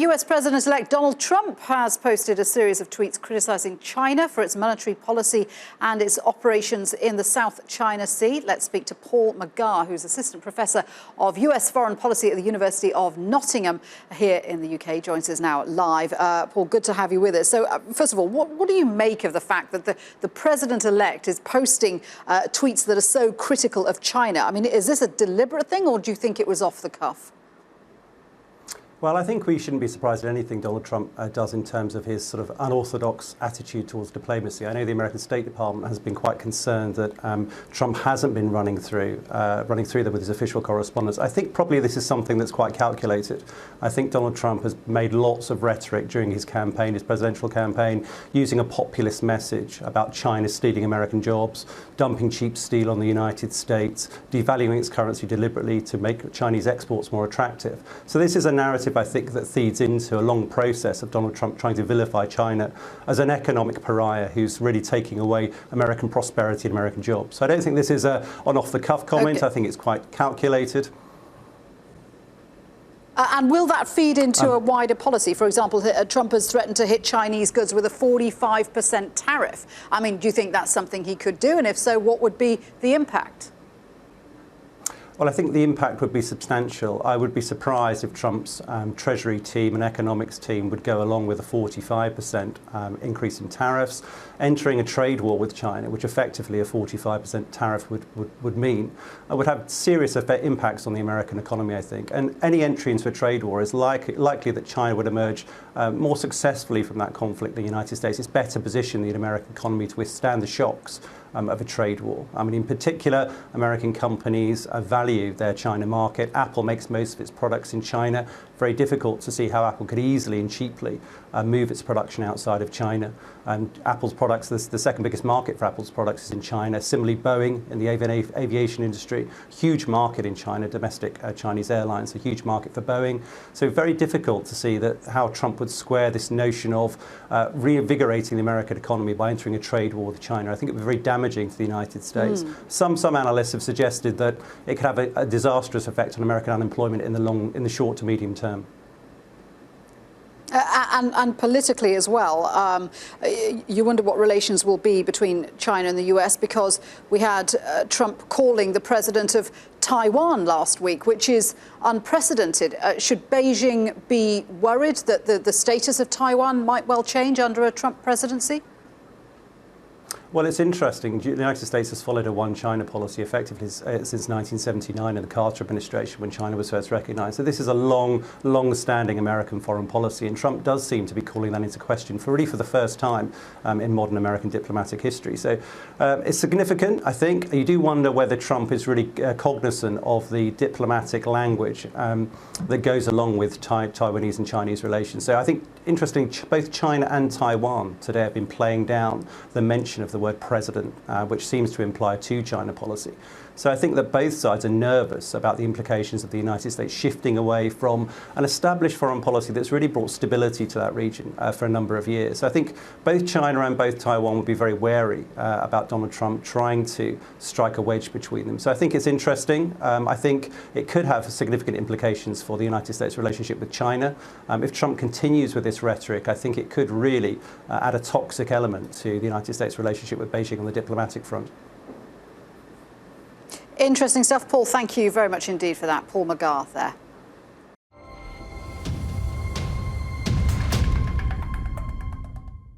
US President-elect Donald Trump has posted a series of tweets criticising China for its monetary policy and its operations in the South China Sea. Let's speak to Paul McGarr, who's Assistant Professor of US Foreign Policy at the University of Nottingham here in the UK. Joins us now live. Paul, good to have you with us. So, first of all, what do you make of the fact that the President-elect is posting tweets that are so critical of China? I mean, is this a deliberate thing, or do you think it was off the cuff? Well, I think we shouldn't be surprised at anything Donald Trump does in terms of his sort of unorthodox attitude towards diplomacy. I know the American State Department has been quite concerned that Trump hasn't been running through them with his official correspondence. I think probably this is something that's quite calculated. I think Donald Trump has made lots of rhetoric during his campaign, his presidential campaign, using a populist message about China stealing American jobs, dumping cheap steel on the United States, devaluing its currency deliberately to make Chinese exports more attractive. So this is a narrative, I think, that feeds into a long process of Donald Trump trying to vilify China as an economic pariah who's really taking away American prosperity and American jobs. So I don't think this is an off-the-cuff comment. Okay. I think it's quite calculated. And will that feed into a wider policy? For example, Trump has threatened to hit Chinese goods with a 45% tariff. I mean, do you think that's something he could do? And if so, what would be the impact? Well, I think the impact would be substantial. I would be surprised if Trump's Treasury team and economics team would go along with a 45% increase in tariffs, entering a trade war with China, which effectively a 45% tariff would mean. It would have serious impacts on the American economy, I think. And any entry into a trade war is likely that China would emerge more successfully from that conflict than the United States. It's better positioned the American economy to withstand the shocks of a trade war. I mean, in particular, American companies value their China market. Apple makes most of its products in China. Very difficult to see how Apple could easily and cheaply move its production outside of China. And Apple's products, the second biggest market for Apple's products is in China. Similarly, Boeing in the aviation industry, huge market in China, domestic Chinese airlines, a huge market for Boeing. So very difficult to see that how Trump would square this notion of reinvigorating the American economy by entering a trade war with China. I think it would be very damaging to the United States. Some analysts have suggested that it could have a disastrous effect on American unemployment in the short to medium term. And politically as well, you wonder what relations will be between China and the US, because we had Trump calling the president of Taiwan last week, which is unprecedented. Should Beijing be worried that the status of Taiwan might well change under a Trump presidency? Well, it's interesting. The United States has followed a one-China policy effectively since 1979 in the Carter administration, when China was first recognized. So this is a long-standing American foreign policy, and Trump does seem to be calling that into question for the first time in modern American diplomatic history. So it's significant, I think. You do wonder whether Trump is really cognizant of the diplomatic language that goes along with Taiwanese and Chinese relations. So I think, interesting, both China and Taiwan today have been playing down the mention of the word president, which seems to imply a two-China policy. So I think that both sides are nervous about the implications of the United States shifting away from an established foreign policy that's really brought stability to that region for a number of years. So I think both China and both Taiwan would be very wary about Donald Trump trying to strike a wedge between them. So I think it's interesting. I think it could have significant implications for the United States' relationship with China. If Trump continues with this rhetoric, I think it could really add a toxic element to the United States' relationship with Beijing on the diplomatic front. Interesting stuff, Paul. Thank you very much indeed for that. Paul McGarr there.